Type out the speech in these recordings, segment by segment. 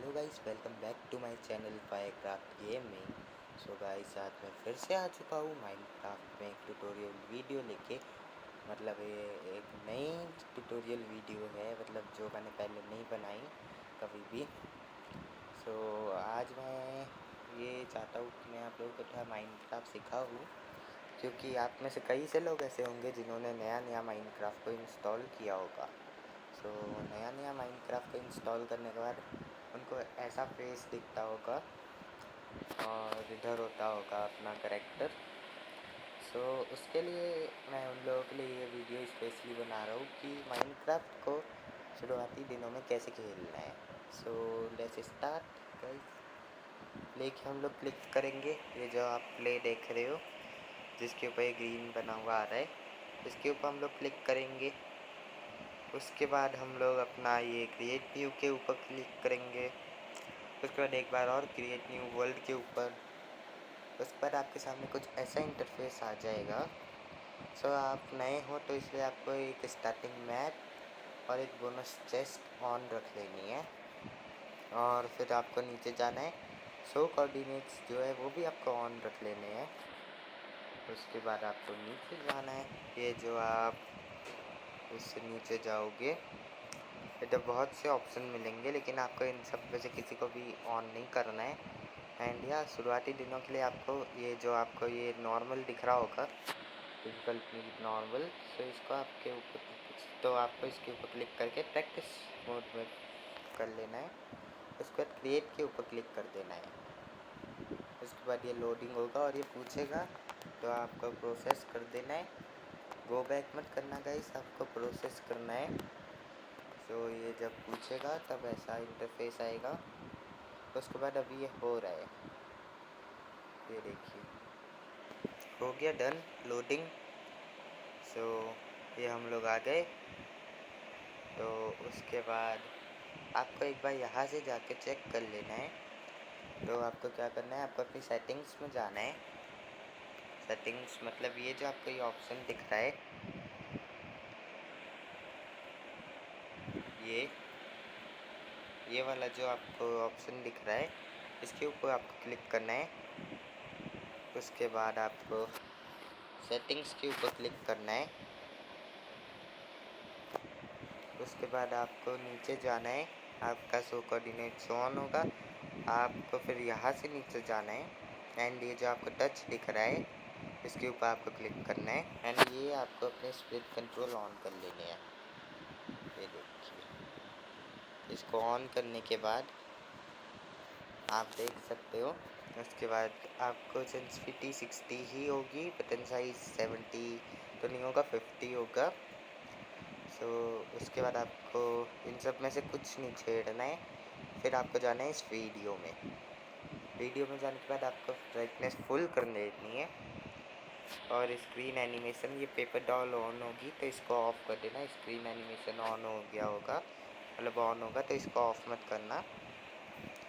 Hello guys, welcome back to my channel Firecraft gaming. So guys, आज मैं फिर से आ चुका हूँ माइनक्राफ्ट में एक ट्यूटोरियल वीडियो लेके। मतलब ये एक नई ट्यूटोरियल वीडियो है, मतलब जो मैंने पहले नहीं बनाई कभी भी। सो आज मैं ये चाहता हूँ कि मैं आप लोगों को थोड़ा माइनक्राफ्ट सिखाऊँ, क्योंकि आप में से कई से लोग ऐसे होंगे जिन्होंने नया नया माइनक्राफ्ट को इंस्टॉल किया होगा। सो नया नया माइनक्राफ्ट को इंस्टॉल करने के बाद उनको ऐसा फेस दिखता होगा और इधर होता होगा अपना कैरेक्टर। सो उसके लिए मैं उन लोगों के लिए ये वीडियो स्पेशली बना रहा हूँ कि माइनक्राफ्ट को शुरुआती दिनों में कैसे खेलना है। So let's start guys. Play के हम लोग क्लिक करेंगे। ये जो आप प्ले देख रहे हो जिसके ऊपर ग्रीन बना हुआ आ रहा है, इसके ऊपर हम लोग क्लिक करेंगे। उसके बाद हम लोग अपना ये क्रिएट न्यू के ऊपर क्लिक करेंगे। उसके बाद एक बार और क्रिएट न्यू वर्ल्ड के ऊपर। उसके बाद आपके सामने कुछ ऐसा इंटरफेस आ जाएगा। सो आप नए हो तो इसलिए आपको एक स्टार्टिंग मैप और एक बोनस चेस्ट ऑन रख लेनी है, और फिर आपको नीचे जाना है। शो कोऑर्डिनेट्स जो है वो भी आपको ऑन रख लेने हैं। उसके बाद आपको नीचे जाना है। ये जो आप इससे नीचे जाओगे तो बहुत से ऑप्शन मिलेंगे, लेकिन आपको इन सब में से किसी को भी ऑन नहीं करना है। एंड या शुरुआती दिनों के लिए आपको ये जो आपको ये नॉर्मल दिख रहा होगा, फिजिकल नॉर्मल, तो इसको आपके ऊपर तो आपको इसके ऊपर क्लिक करके प्रैक्टिस मोड में कर लेना है। उसके बाद क्रिएट के ऊपर क्लिक कर देना है। उसके बाद ये लोडिंग होगा और ये पूछेगा, तो आपको प्रोसेस कर देना है। गो बैक मत करना गाइस, आपको प्रोसेस करना है। तो ये जब पूछेगा तब ऐसा इंटरफेस आएगा। उसके बाद अभी ये हो रहा है, ये देखिए हो गया डन लोडिंग। सो ये हम लोग आ गए। तो उसके बाद आपको एक बार यहाँ से जाके चेक कर लेना है। तो आपको क्या करना है, आपको अपनी सेटिंग्स में जाना है। सेटिंग्स मतलब ये जो आपको ये ऑप्शन दिख रहा है, ये वाला जो आपको ऑप्शन दिख रहा है, इसके ऊपर आपको क्लिक करना है। उसके बाद आपको सेटिंग्स के ऊपर क्लिक करना है। उसके बाद आपको नीचे जाना है, आपका शो कोऑर्डिनेट्स ऑन होगा। आपको फिर यहाँ से नीचे जाना है एंड ये जो आपको टच दिख रहा है इसके ऊपर आपको क्लिक करना है। एंड ये आपको अपने स्प्लिट कंट्रोल ऑन कर लेने हैं। ये देखिए, इसको ऑन करने के बाद आप देख सकते हो। उसके बाद आपको सेंसिटिविटी 60 ही होगी, बटन साइज 70 तो नहीं होगा, 50 होगा। सो उसके बाद आपको इन सब में से कुछ नहीं छेड़ना है। फिर आपको जाना है इस वीडियो में। वीडियो में जाने के बाद आपको ब्राइटनेस फुल कर देनी है और स्क्रीन एनिमेशन, ये पेपर डॉल ऑन होगी तो इसको ऑफ कर देना। स्क्रीन एनिमेशन ऑन हो गया होगा, मतलब ऑन होगा तो इसको ऑफ मत करना।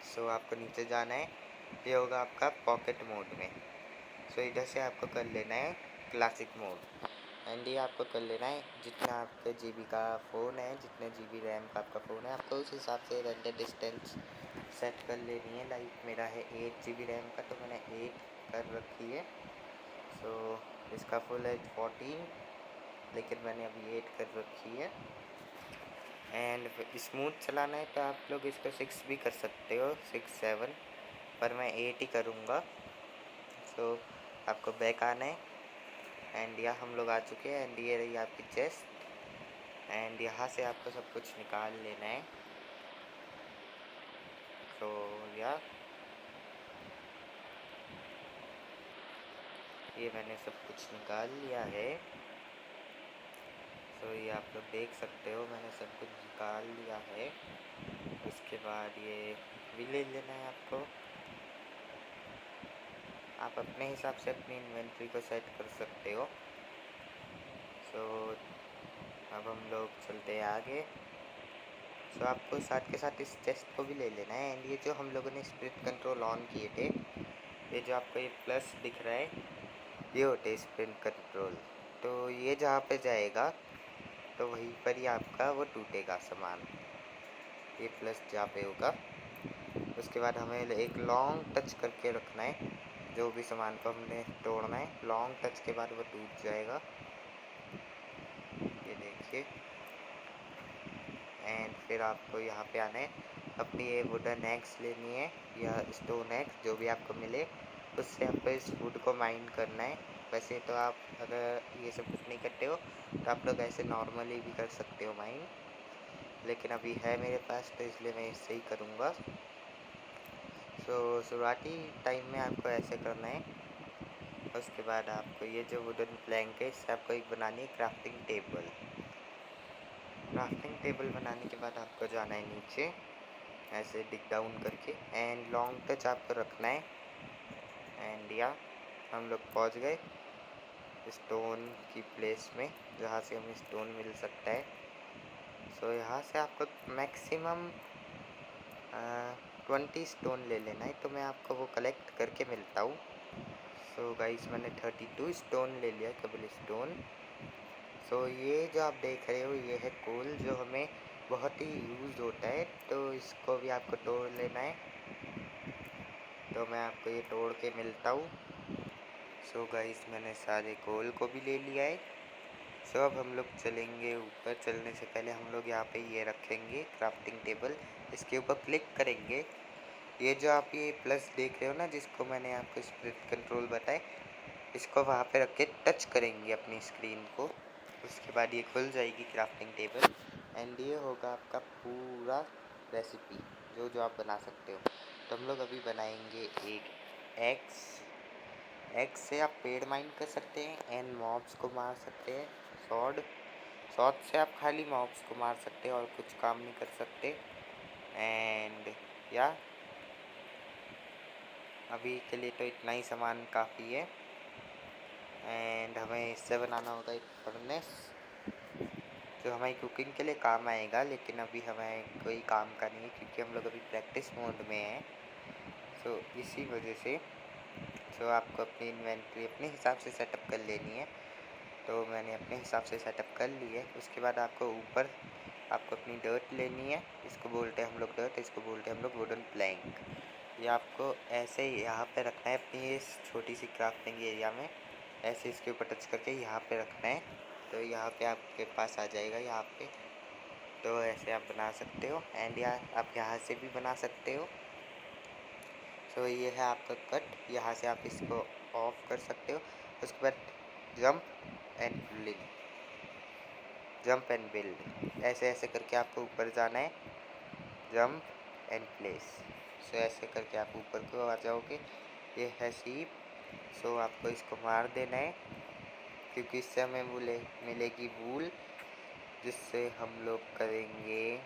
सो आपको नीचे जाना है, ये होगा आपका पॉकेट मोड में। सो इधर से आपको कर लेना है क्लासिक मोड। एंड ये आपको कर लेना है जितना आपके जीबी का फ़ोन है, जितने जीबी रैम का आपका फ़ोन है, आपको उस हिसाब से रेंडर डिस्टेंस सेट कर लेनी है। लाइक मेरा है 8 जीबी रैम का, तो मैंने 8 कर रखी है। सो इसका फुल है 14, लेकिन मैंने अभी 8 कर रखी है। एंड स्मूथ चलाना है तो आप लोग इसको 6 भी कर सकते हो, 6 7, पर मैं 8 ही करूँगा। सो आपको बैक आना है एंड यहाँ हम लोग आ चुके हैं। एंड ये रही आपकी चेस्ट एंड यहाँ से आपको सब कुछ निकाल लेना है। तो ये मैंने सब कुछ निकाल लिया है। तो ये आप लोग देख सकते हो मैंने सब कुछ निकाल लिया है। उसके बाद ये भी ले लेना है आपको। आप अपने हिसाब से अपनी इन्वेंट्री को सेट कर सकते हो। सो अब हम लोग चलते हैं आगे। सो आपको साथ के साथ इस चेस्ट को भी ले लेना है। एंड ये जो हम लोगों ने स्प्लिट कंट्रोल ऑन किए थे, ये जो आपको ये प्लस दिख रहा है, ये होते स्प्लिट कंट्रोल। तो ये जहाँ पे जाएगा तो वहीं पर ही आपका वो टूटेगा सामान, ये प्लस जहाँ पे होगा। उसके बाद हमें एक लॉन्ग टच करके रखना है, जो भी सामान को हमने तोड़ना है लॉन्ग टच के बाद वो टूट जाएगा, ये देखिए। एंड फिर आपको यहाँ पे आना है, अपनी ये वुडन एग्स लेनी है या स्टोन एग्स जो भी आपको मिले, उससे आपको इस वुड को माइन करना है। वैसे तो आप अगर ये सब कुछ नहीं करते हो तो आप लोग ऐसे नॉर्मली भी कर सकते हो माइन, लेकिन अभी है मेरे पास तो इसलिए मैं इससे ही करूँगा। सो शुरुआती टाइम में आपको ऐसे करना है। उसके बाद आपको ये जो वुडन प्लैंक है इससे आपको एक बनानी है क्राफ्टिंग टेबल। क्राफ्टिंग टेबल बनाने के बाद आपको जाना है नीचे ऐसे डिग डाउन करके, एंड लॉन्ग टच आपको रखना है। एंड या हम लोग पहुँच गए स्टोन की प्लेस में जहाँ से हमें स्टोन मिल सकता है। सो यहाँ से आपको मैक्सिमम 20 स्टोन ले लेना है, तो मैं आपको वो कलेक्ट करके मिलता हूँ। सो गाइस मैंने 32 स्टोन ले लिया, कबल स्टोन। सो ये जो आप देख रहे हो ये है कोल, जो हमें बहुत ही यूज़ होता है, तो इसको भी आपको तोड़ लेना है। तो मैं आपको ये तोड़ के मिलता हूँ। सो गाइस मैंने सारे कोल को भी ले लिया है। सो अब हम लोग चलेंगे ऊपर। चलने से पहले हम लोग यहाँ पे ये रखेंगे क्राफ्टिंग टेबल, इसके ऊपर क्लिक करेंगे। ये जो आप ये प्लस देख रहे हो ना, जिसको मैंने आपको स्प्लिट कंट्रोल बताए, इसको वहाँ पे रख के टच करेंगे अपनी स्क्रीन को। उसके बाद ये खुल जाएगी क्राफ्टिंग टेबल, एंड ये होगा आपका पूरा रेसिपी जो जो आप बना सकते हो। तो हम लोग अभी बनाएंगे एक एक्स से आप पेड़ माइन कर सकते हैं एंड मॉब्स को मार सकते हैं। सॉर्ड से आप खाली मॉब्स को मार सकते हैं और कुछ काम नहीं कर सकते। एंड या अभी के लिए तो इतना ही सामान काफ़ी है। एंड हमें इससे बनाना होगा एक फर्नेस जो हमारी कुकिंग के लिए काम आएगा, लेकिन अभी हमें कोई काम का नहीं है क्योंकि हम लोग अभी प्रैक्टिस मोड में हैं। सो इसी वजह से आपको अपनी इन्वेंट्री अपने हिसाब से सेटअप कर लेनी है। तो मैंने अपने हिसाब से सेटअप कर ली है। उसके बाद आपको ऊपर आपको अपनी डर्ट लेनी है, इसको बोलते हैं हम लोग डर्ट, इसको बोलते हैं हम लोग वुडन प्लैंक। ये आपको ऐसे ही यहाँ पे रखना है अपनी इस छोटी सी क्राफ्टिंग एरिया में, ऐसे इसके ऊपर टच करके यहाँ पे रखना है, तो यहाँ पे आपके पास आ जाएगा यहाँ पे। तो ऐसे आप बना सकते हो, एंड आप यहाँ से भी बना सकते हो। सो ये है आपका कट, यहाँ से आप इसको ऑफ कर सकते हो। उसके बाद जंप एंड बिल्ड ऐसे ऐसे करके आपको ऊपर जाना है, जंप एंड प्लेस। सो ऐसे करके आप ऊपर को आ जाओगे। ये है सीप। सो आपको इसको मार देना है क्योंकि इससे हमें मिलेगी वूल, जिससे हम लोग करेंगे,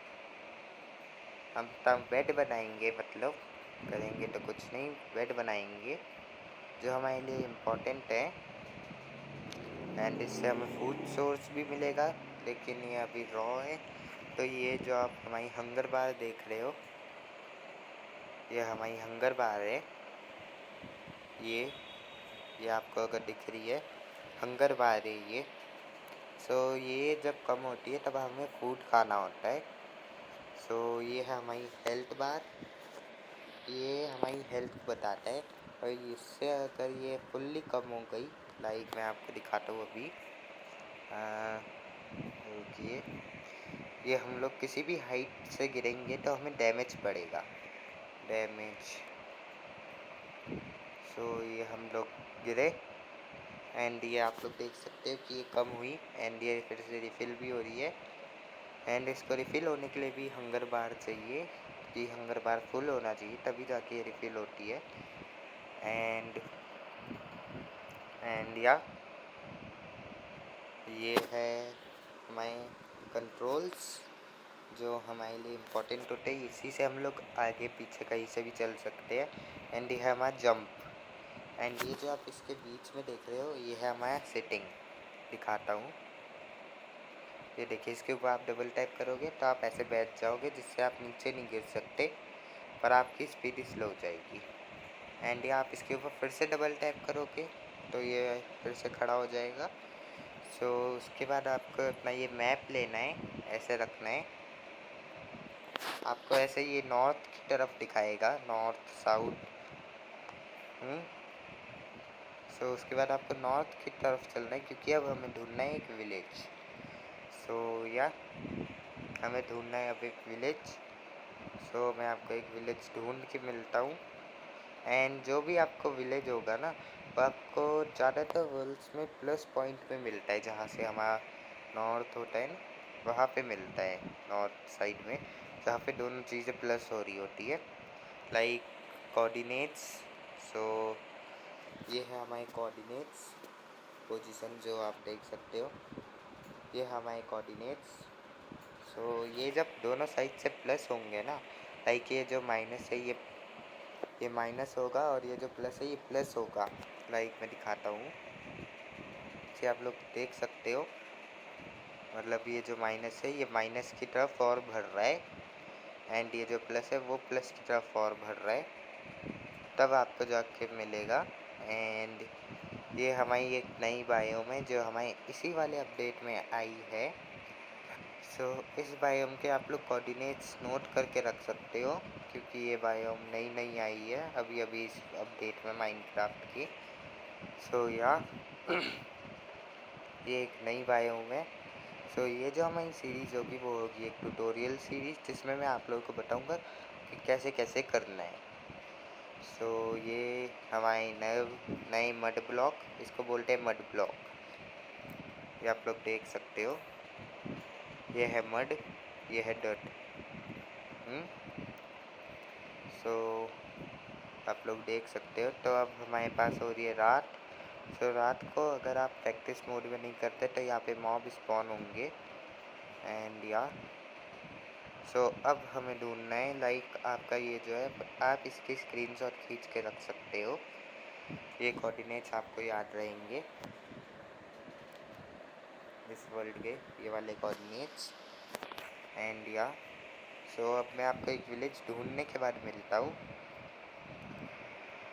हम तब बेड बनाएंगे, मतलब करेंगे तो कुछ नहीं, बेड बनाएंगे जो हमारे लिए इम्पोर्टेंट है। एंड इससे हमें फूड सोर्स भी मिलेगा, लेकिन ये अभी रॉ है। तो ये जो आप हमारी हंगर बार देख रहे हो, ये हमारी हंगर बार है। ये आपको अगर दिख रही है हंगर बार है ये। सो ये जब कम होती है तब हमें फूड खाना होता है। सो ये है हमारी हेल्थ बार, ये हमारी हेल्थ बताता है। और इससे अगर ये फुल्ली कम हो गई, लाइक मैं आपको दिखाता हूँ अभी, रुकिए, ये हम लोग किसी भी हाइट से गिरेंगे तो हमें डैमेज पड़ेगा, डैमेज। सो ये हम लोग गिरे एंड ये आप लोग देख सकते हो कि ये कम हुई, एंड ये फिर से रिफ़िल भी हो रही है। एंड इसको रिफ़िल होने के लिए भी हंगर बार चाहिए, कि हंगर बार फुल होना चाहिए तभी जाके ये रिफ़िल होती है। एंड या ये है हमारे कंट्रोल्स जो हमारे लिए इम्पोर्टेंट होते हैं, इसी से हम लोग आगे पीछे कहीं से भी चल सकते हैं। एंड ये है हमारा जंप। एंड ये जो आप इसके बीच में देख रहे हो ये है हमारा सिटिंग, दिखाता हूँ। ये देखिए, इसके ऊपर आप डबल टैप करोगे तो आप ऐसे बैठ जाओगे, जिससे आप नीचे नहीं गिर सकते, पर आपकी स्पीड स्लो हो जाएगी। एंड या आप इसके ऊपर फिर से डबल टैप करोगे तो ये फिर से खड़ा हो जाएगा। सो उसके बाद आपको अपना ये मैप लेना है, ऐसे रखना है, आपको ऐसे ये नॉर्थ की तरफ दिखाएगा, नॉर्थ साउथ। सो उसके बाद आपको नॉर्थ की तरफ चलना है, क्योंकि अब हमें ढूंढना है एक विलेज। सो या हमें ढूंढना है अब एक विलेज। सो मैं आपको एक विलेज ढूंढ के मिलता हूँ। एंड जो भी आपको विलेज होगा ना, वो आपको ज़्यादातर वर्ल्ड्स में प्लस पॉइंट में मिलता है, जहाँ से हमारा नॉर्थ होता है ना, वहाँ पे मिलता है, नॉर्थ साइड में, जहाँ पे दोनों चीज़ें प्लस हो रही होती है, लाइक कोऑर्डिनेट्स। सो ये है हमारे कोऑर्डिनेट्स पोजीशन, जो आप देख सकते हो, ये हमारे कोऑर्डिनेट्स। सो ये जब दोनों साइड से प्लस होंगे ना, लाइक ये जो माइनस है ये माइनस होगा, और ये जो प्लस है ये प्लस होगा। लाइक मैं दिखाता हूँ, जैसे आप लोग देख सकते हो, मतलब ये जो माइनस है ये माइनस की तरफ और बढ़ रहा है, एंड ये जो प्लस है वो प्लस की तरफ और बढ़ रहा है, तब आपको जाके मिलेगा। एंड ये हमारी एक नई बायोम है, जो हमारे इसी वाले अपडेट में आई है। सो इस बायोम के आप लोग कोऑर्डिनेट्स नोट करके रख सकते हो, क्योंकि ये बायोम नई नई आई है अभी अभी इस अपडेट में माइनक्राफ्ट की। सो या ये एक नई बायोम है। सो ये जो हमारी सीरीज़ होगी वो होगी एक ट्यूटोरियल सीरीज़, जिसमें मैं आप लोगों को बताऊंगा कि कैसे कैसे करना है। सो ये हमारे नए नए मड ब्लॉक, इसको बोलते हैं मड ब्लॉक, ये आप लोग देख सकते हो, ये है मड, ये है डट। सो आप लोग देख सकते हो। तो अब हमारे पास हो रही है रात। सो रात को अगर आप प्रैक्टिस मोड में नहीं करते तो यहाँ पे मॉब स्पॉन होंगे, एंड या सो अब हमें ढूंढना है, लाइक आपका ये जो है, आप इसकी स्क्रीनशॉट खींच के रख सकते हो, ये कोऑर्डिनेट्स आपको याद रहेंगे, इस वर्ल्ड के ये वाले कोऑर्डिनेट्स। एंड या सो अब मैं आपको एक विलेज ढूंढने के बाद मिलता हूँ।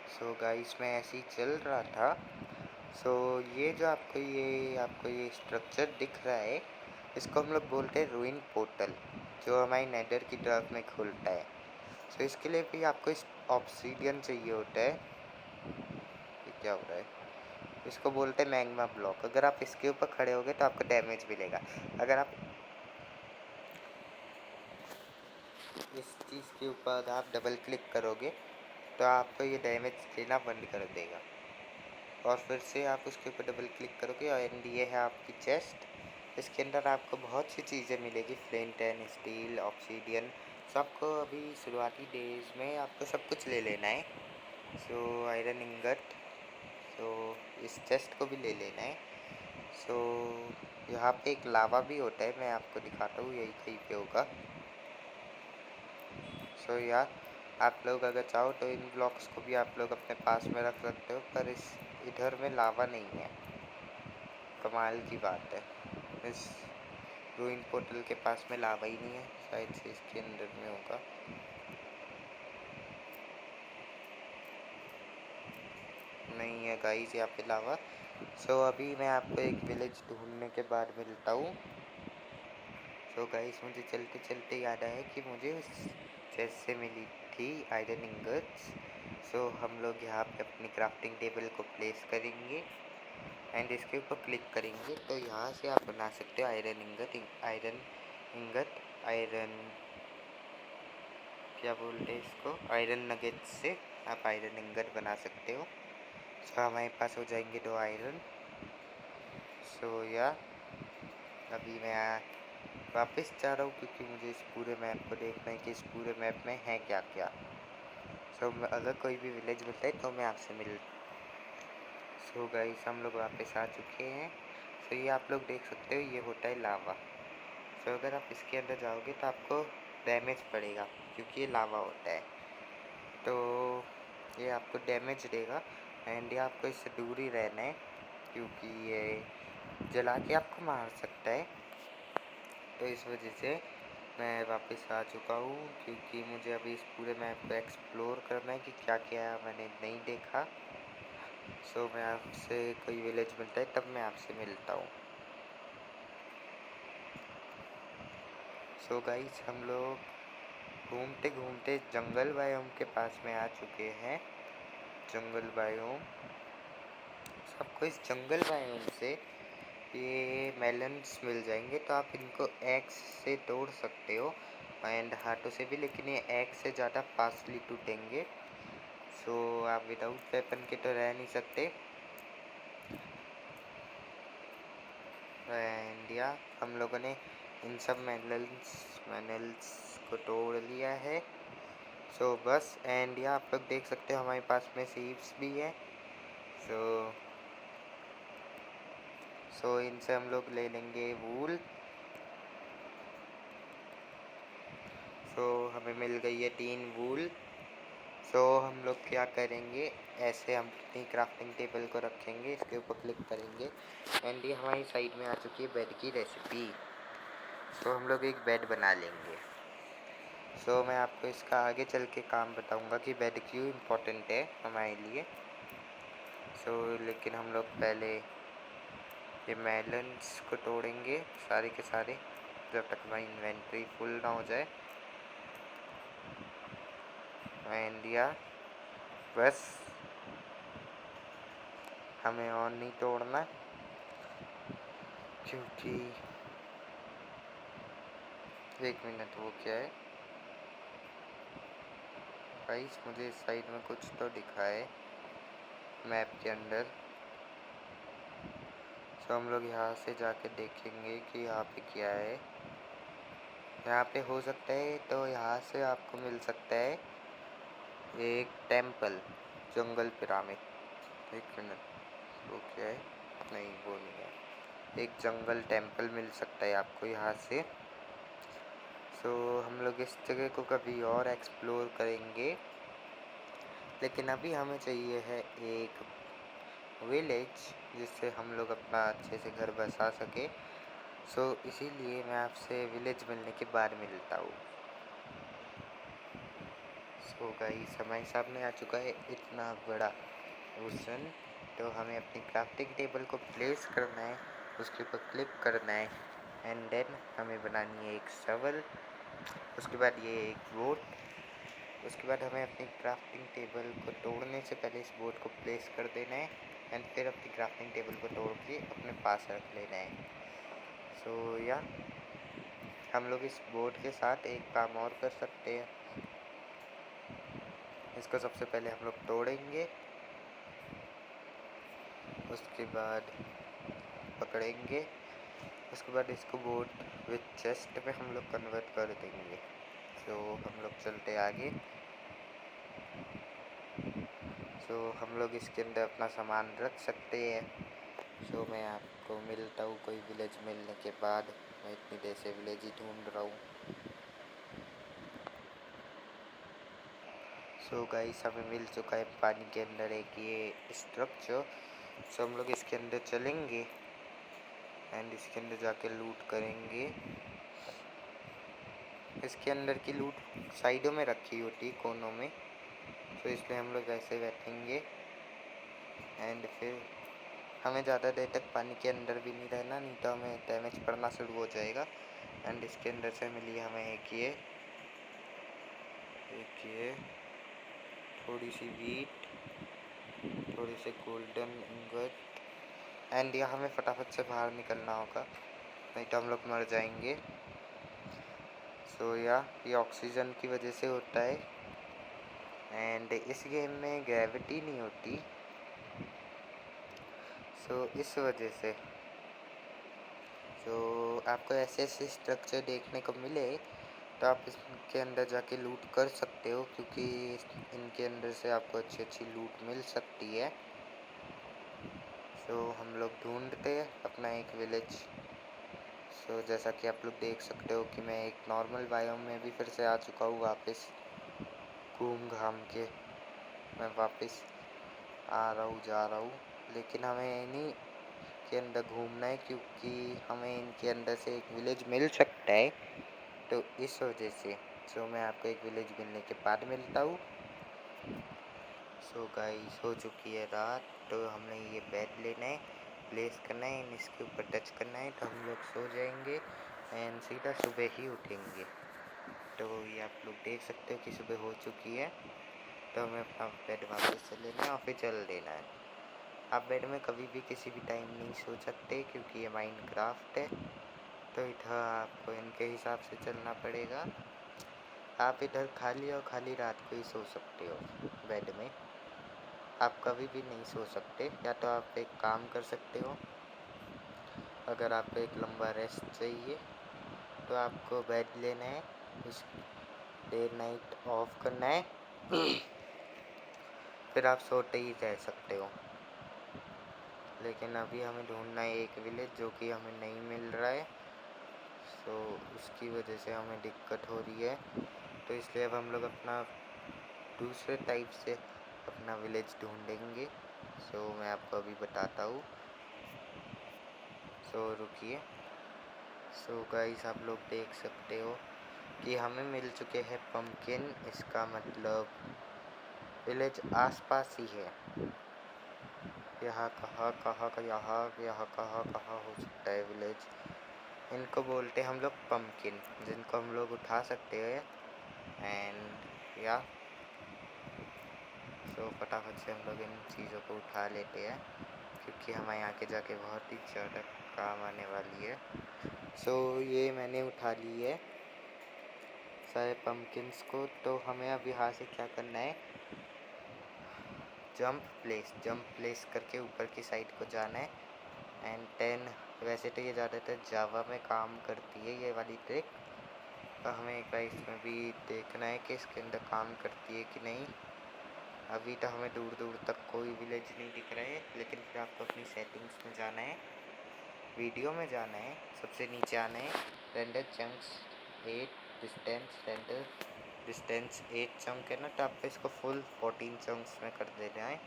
सो गाइस मैं ऐसे ही चल रहा था। सो ये जो आपको ये स्ट्रक्चर दिख रहा है, इसको हम लोग बोलते हैं रूइन पोर्टल, जो हमारी नेदर की तरफ में खुलता है। सो इसके लिए भी आपको इस ऑब्सीडियन चाहिए होता है। ये क्या हो रहा है, इसको बोलते हैं मैग्मा ब्लॉक। अगर आप इसके ऊपर खड़े होगे तो आपको डैमेज मिलेगा। अगर आप इस चीज़ के ऊपर आप डबल क्लिक करोगे तो आपको ये डैमेज देना बंद कर देगा, और फिर से आप उसके ऊपर डबल क्लिक करोगे, और ये है आपकी चेस्ट। इसके अंदर आपको बहुत सी चीज़ें मिलेगी, फ्लिंट एंड स्टील, ऑब्सीडियन। सो आपको अभी शुरुआती डेज में आपको सब कुछ ले लेना है। सो आयरन इंगट, सो इस चेस्ट को भी ले लेना है। सो यहाँ पे एक लावा भी होता है, मैं आपको दिखाता हूँ, यही कहीं पे होगा। सो यार आप लोग अगर चाहो तो इन ब्लॉक्स को भी आप लोग अपने पास में रख सकते हो, पर इस इधर में लावा नहीं है, कमाल की बात है। इस रूइन पोर्टल के पास में लावा ही नहीं है, शायद से इसके अंदर में होगा। नहीं है गाइस यहाँ पे लावा। सो अभी मैं आपको एक विलेज ढूंढने के बाद मिलता हूँ। सो गाइस मुझे चलते चलते याद आया कि मुझे उस चेस्ट से मिली थी आयरन इंगट्स। सो हम लोग यहाँ पे अपनी क्राफ्टिंग टेबल को प्लेस करेंगे, एंड इसके ऊपर क्लिक करेंगे तो यहाँ से आप बना सकते हो आयरन इंगट, आयरन क्या बोलते हैं इसको, आयरन नगेट से आप आयरन इंगट बना सकते हो। सो हमारे पास हो जाएंगे 2 आयरन। सो या अभी मैं वापस जा रहा हूँ, क्योंकि मुझे इस पूरे मैप को देखना है कि इस पूरे मैप में है क्या क्या। सो अगर कोई भी विलेज मिलता है तो मैं आपसे मिल। सो गाइस हम लोग वापस आ चुके हैं। सो ये आप लोग देख सकते हो, ये होता है लावा। सो अगर आप इसके अंदर जाओगे तो आपको डैमेज पड़ेगा, क्योंकि ये लावा होता है, तो ये आपको डैमेज देगा, एंड ये आपको इससे दूर ही रहना है, क्योंकि ये जला के आपको मार सकता है। तो इस वजह से मैं वापस आ चुका हूँ, क्योंकि मुझे अभी इस पूरे मैप को एक्सप्लोर करना है कि क्या क्या मैंने नहीं देखा। सो मैं आपसे कोई विलेज मिलता है तब मैं आपसे मिलता हूँ। सो गाइस हम लोग घूमते घूमते जंगल बायोम के पास में आ चुके हैं। जंगल बायोम, आपको इस जंगल बायोम से ये मेलन्स मिल जाएंगे, तो आप इनको एक्स से तोड़ सकते हो एंड हाथों से भी, लेकिन ये एक्स से ज़्यादा फास्टली टूटेंगे। सो आप विदाउट वेपन के तो रह नहीं सकते। एंड या हम लोगों ने इन सब मेनल्स को तोड़ लिया है। सो बस, एंड या आप लोग देख सकते हो हमारे पास में सीव्स भी है। सो इनसे हम लोग ले लेंगे वूल। सो हमें मिल गई है 3 वूल। सो हम लोग क्या करेंगे, ऐसे हम अपनी क्राफ्टिंग टेबल को रखेंगे, इसके ऊपर क्लिक करेंगे एंड ये हमारी साइड में आ चुकी है बेड की रेसिपी। सो हम लोग एक बेड बना लेंगे। सो मैं आपको इसका आगे चल के काम बताऊंगा कि बेड क्यों इम्पोर्टेंट है हमारे लिए। लेकिन हम लोग पहले ये मेलन्स को तोड़ेंगे सारे के सारे, जब तक हमारी इन्वेंट्री फुल ना हो जाए। एंड या बस, हमें और नहीं तोड़ना, क्योंकि एक मिनट, वो क्या है गाइस, मुझे इस साइड में कुछ तो दिखा है मैप के अंदर। तो हम लोग यहाँ से जाके देखेंगे कि यहाँ पे क्या है। यहाँ पे हो सकता है, तो यहाँ से आपको मिल सकता है एक टेम्पल, जंगल पिरामिड। एक मिनट, वो क्या है, नहीं वो नहीं है, एक जंगल टेम्पल मिल सकता है आपको यहाँ से। हम लोग इस जगह को कभी और एक्सप्लोर करेंगे, लेकिन अभी हमें चाहिए है एक विलेज जिससे हम लोग अपना अच्छे से घर बसा सके। इसीलिए मैं आपसे विलेज मिलने के बाद मिलता हूँ। गाइस, हमारे सामने आ चुका है इतना बड़ा ओशन। तो हमें अपनी क्राफ्टिंग टेबल को प्लेस करना है, उसके ऊपर क्लिक करना है एंड देन हमें बनानी है एक शवल, उसके बाद ये एक बोट। उसके बाद हमें अपनी क्राफ्टिंग टेबल को तोड़ने से पहले इस बोट को प्लेस कर देना है एंड फिर अपनी क्राफ्टिंग टेबल को तोड़ के अपने पास रख लेना है। या हम लोग इस बोट के साथ एक काम और कर सकते हैं। इसको सबसे पहले हम लोग तोड़ेंगे, उसके बाद पकड़ेंगे, उसके बाद इसको बोट विथ चेस्ट में हम लोग कन्वर्ट कर देंगे। हम लोग चलते आगे। हम लोग इसके अंदर अपना सामान रख सकते हैं। मैं आपको मिलता हूँ कोई विलेज मिलने के बाद। मैं इतनी देर से विलेज ही ढूंढ रहा हूँ। गाइस, हमें मिल चुका है पानी के अंदर एक ये स्ट्रक्चर। हम लोग इसके अंदर चलेंगे एंड इसके अंदर जाके लूट करेंगे। इसके अंदर की लूट साइडों में रखी होती, कोनों में, इसलिए हम लोग ऐसे बैठेंगे एंड फिर हमें ज़्यादा देर तक पानी के अंदर भी नहीं रहना, नहीं तो हमें डैमेज पड़ना शुरू हो जाएगा। एंड इसके अंदर से मिली हमें एक ये थोड़ी सी वीट, थोड़ी सी गोल्डन इंगट एंड यहाँ हमें फटाफट से बाहर निकलना होगा, नहीं तो हम लोग मर जाएंगे। ये ऑक्सीजन की वजह से होता है एंड इस गेम में ग्रेविटी नहीं होती। इस वजह से आपको ऐसे ऐसे स्ट्रक्चर देखने को मिले तो आप इसके अंदर जाके लूट कर सकते हो, क्योंकि इनके अंदर से आपको अच्छी अच्छी लूट मिल सकती है। हम लोग ढूंढते हैं अपना एक विलेज। जैसा कि आप लोग देख सकते हो कि मैं एक नॉर्मल बायोम में भी फिर से आ चुका हूँ वापस घूम घाम के। मैं वापस आ रहा हूँ, जा रहा हूँ, लेकिन हमें इन्हीं के अंदर घूमना है, क्योंकि हमें इनके अंदर से एक विलेज मिल सकता है। तो इस वजह से मैं आपको एक विलेज मिलने के बाद मिलता हूँ। गाइस, हो चुकी है रात, तो हमने ये बेड लेना है, प्लेस करना है, इसके ऊपर टच करना है, तो हम लोग सो जाएंगे एंड सीधा सुबह ही उठेंगे। तो ये आप लोग देख सकते हो कि सुबह हो चुकी है। तो हमें अपना बेड वापस से लेना है और फिर चल देना है। आप बेड में कभी भी किसी भी टाइम नहीं सो सकते क्योंकि ये माइनक्राफ्ट है। तो इधर आपको इनके हिसाब से चलना पड़ेगा। आप इधर खाली और खाली रात को ही सो सकते हो बेड में। आप कभी भी नहीं सो सकते। या तो आप एक काम कर सकते हो, अगर आपको एक लंबा रेस्ट चाहिए तो आपको बेड लेना है, उस डे नाइट ऑफ करना है फिर आप सोते ही रह सकते हो। लेकिन अभी हमें ढूंढना है एक विलेज जो कि हमें नहीं मिल रहा है। सो उसकी वजह से हमें दिक्कत हो रही है। तो इसलिए अब हम लोग अपना दूसरे टाइप से अपना विलेज ढूंढेंगे। सो मैं आपको अभी बताता हूँ। सो रुकिए। सो गाइस आप लोग देख सकते हो कि हमें मिल चुके हैं पम्पकिन। इसका मतलब विलेज आसपास ही है। यहाँ कहाँ हो सकता है विलेज। इनको बोलते हैं हम लोग पम्पकिन, जिनको हम लोग उठा सकते हैं। एंड या सो फटाफट से हम लोग इन चीज़ों को उठा लेते हैं क्योंकि हमें आगे जाके बहुत ही ज़्यादा काम आने वाली है। सो ये मैंने उठा ली है सारे पम्पकिन्स को। तो हमें अब यहाँ से क्या करना है, जंप प्लेस करके ऊपर की साइड को जाना है। एंड 10 वैसे तो ये ज़्यादातर जावा में काम करती है ये वाली ट्रिक। तो हमें एक बार इसमें भी देखना है कि इसके अंदर काम करती है कि नहीं। अभी तो हमें दूर दूर तक कोई विलेज नहीं दिख रहा है, लेकिन फिर आपको अपनी सेटिंग्स में जाना है, वीडियो में जाना है, सबसे नीचे आना है, रेंडर चंक्स 8 डिस्टेंस 8 चंक है ना, तो आपको इसको फुल 14 चंक्स में कर देना है।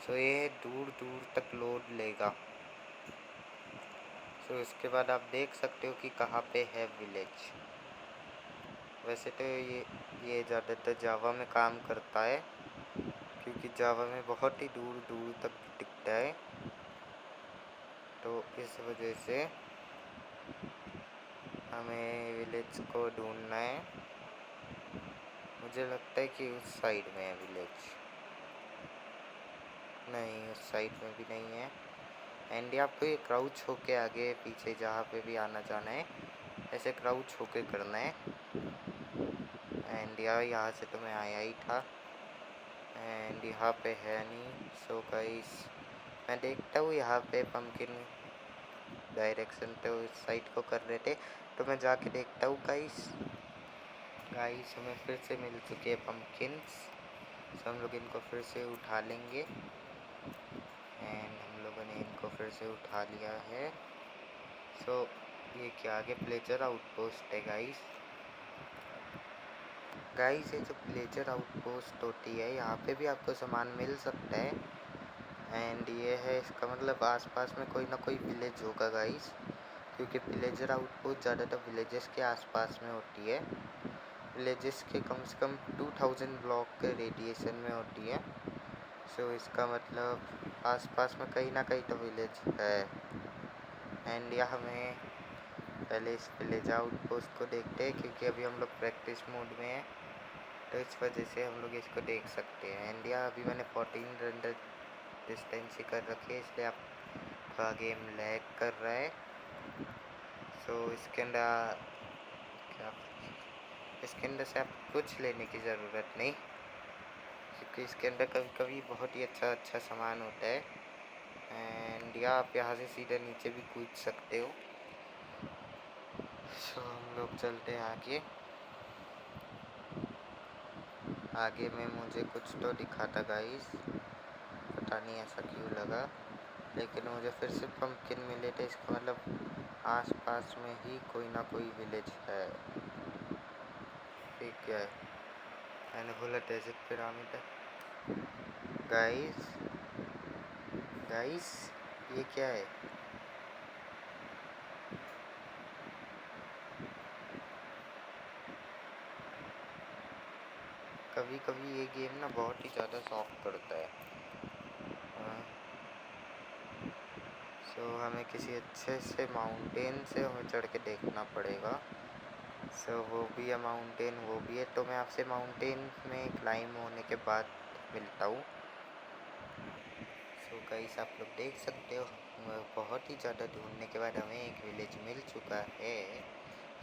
सो ये दूर दूर तक लोड लेगा। सो इसके बाद आप देख सकते हो कि कहाँ पे है विलेज। वैसे तो ये ज़्यादातर जावा में काम करता है क्योंकि जावा में बहुत ही दूर दूर तक दिखता है। तो इस वजह से हमें विलेज को ढूंढना है। मुझे लगता है कि उस साइड में है विलेज। नहीं, उस साइड में भी नहीं है। एंड आपको ये क्राउच होके आगे पीछे जहाँ पे भी आना जाना है ऐसे क्राउच होके करना है। एंड यहाँ से तो मैं आया ही था। एंड यहाँ पे है नहीं। सो गाइस मैं देखता हूँ यहाँ पे पम्पकिन डायरेक्शन तो इस साइड को कर रहे थे, तो मैं जाके देखता हूँ गाइस हमें फिर से मिल चुके हैं पम्पकिन्स। सो हम लोग इनको फिर से उठा लेंगे। एंड हम लोगों ने इनको फिर से उठा लिया है। सो ये क्या आगे प्लेजर आउटपोस्ट है गाइस। ये जो प्लेजर आउटपोस्ट होती है यहाँ पे भी आपको सामान मिल सकता है। एंड ये है, इसका मतलब आसपास में कोई ना कोई विलेज होगा गाइस, क्योंकि विलेजर आउटपोस्ट ज़्यादातर विलेजेस के आसपास में होती है। विलेजेस के कम से कम 2000 ब्लॉक के रेडिएशन में होती है। सो इसका मतलब आसपास में कहीं ना कहीं तो विलेज है। एंड यह हमें पहले इस विलेज आउटपोस्ट को देखते हैं क्योंकि अभी हम लोग प्रैक्टिस मोड में हैं, तो इस वजह से हम लोग इसको देख सकते हैं। एंड यह अभी मैंने 14 रेंडर डिस्टेंस ही कर रखी है, इसलिए आपका गेम लैग कर रहा है। सो इसके अंदर से आप कुछ लेने की ज़रूरत नहीं, क्योंकि इसके अंदर कभी कभी बहुत ही अच्छा सामान होता है। एंड या आप यहाँ से सीधे नीचे भी कूद सकते हो। सो हम लोग चलते हैं आगे में मुझे कुछ तो दिखा था गाइस, पता नहीं ऐसा क्यों लगा, लेकिन मुझे फिर से पम्पकिन मिले थे। इसका मतलब आसपास में ही कोई ना कोई विलेज है। ठीक है, मैंने बोला डेजर्ट पिरामिड है। गाइस ये क्या है? कभी कभी ये गेम ना बहुत ही ज़्यादा शॉक करता है। सो हमें किसी अच्छे से माउंटेन से हमें चढ़ के देखना पड़ेगा। सो वो भी है माउंटेन, वो भी है। तो मैं आपसे माउंटेन में क्लाइम होने के बाद मिलता हूँ। सो गाइस आप लोग देख सकते हो बहुत ही ज़्यादा ढूंढने के बाद हमें एक विलेज मिल चुका है।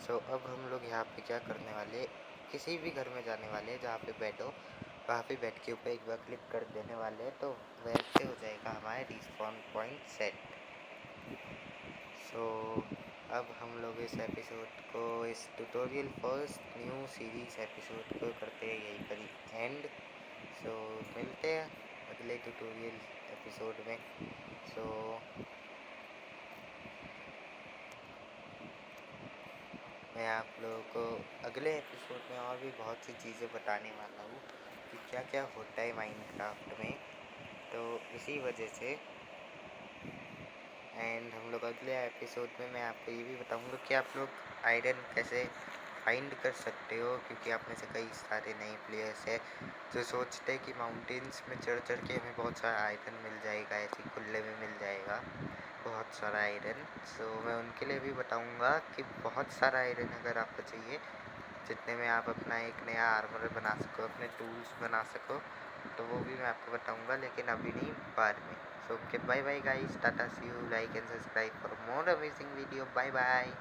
सो अब हम लोग यहाँ पे क्या करने वाले, किसी भी घर में जाने वाले हैं जहाँ पे बेड हो, वहाँ पे बेड के ऊपर एक बार क्लिक कर देने वाले हैं, तो वैसे हो जाएगा हमारा रिस्पॉन पॉइंट सेट। सो अब हम लोग इस एपिसोड को, इस tutorial first new series episode को करते हैं यहीं पर ही एंड। सो मिलते हैं अगले ट्यूटोरियल एपिसोड में। सो मैं आप लोगों को अगले एपिसोड में और भी बहुत सी चीज़ें बताने वाला हूँ कि क्या क्या होता है माइनक्राफ्ट में। तो इसी वजह से एंड हम लोग अगले एपिसोड में मैं आपको ये भी बताऊँगा कि आप लोग आयरन कैसे फाइंड कर सकते हो, क्योंकि आप में से कई सारे नए प्लेयर्स हैं जो सोचते हैं कि माउंटेन्स में चढ़ चढ़ के हमें बहुत सारा आयरन मिल जाएगा, ऐसे खुले में मिल जाएगा बहुत सारा आयरन। सो मैं उनके लिए भी बताऊंगा कि बहुत सारा आयरन अगर आपको चाहिए, जितने में आप अपना एक नया आर्मर बना सको, अपने टूल्स बना सको, तो वो भी मैं आपको बताऊंगा, लेकिन अभी नहीं, बाद में। So okay, bye bye guys, Tata, C you, like and subscribe for more amazing video, bye bye.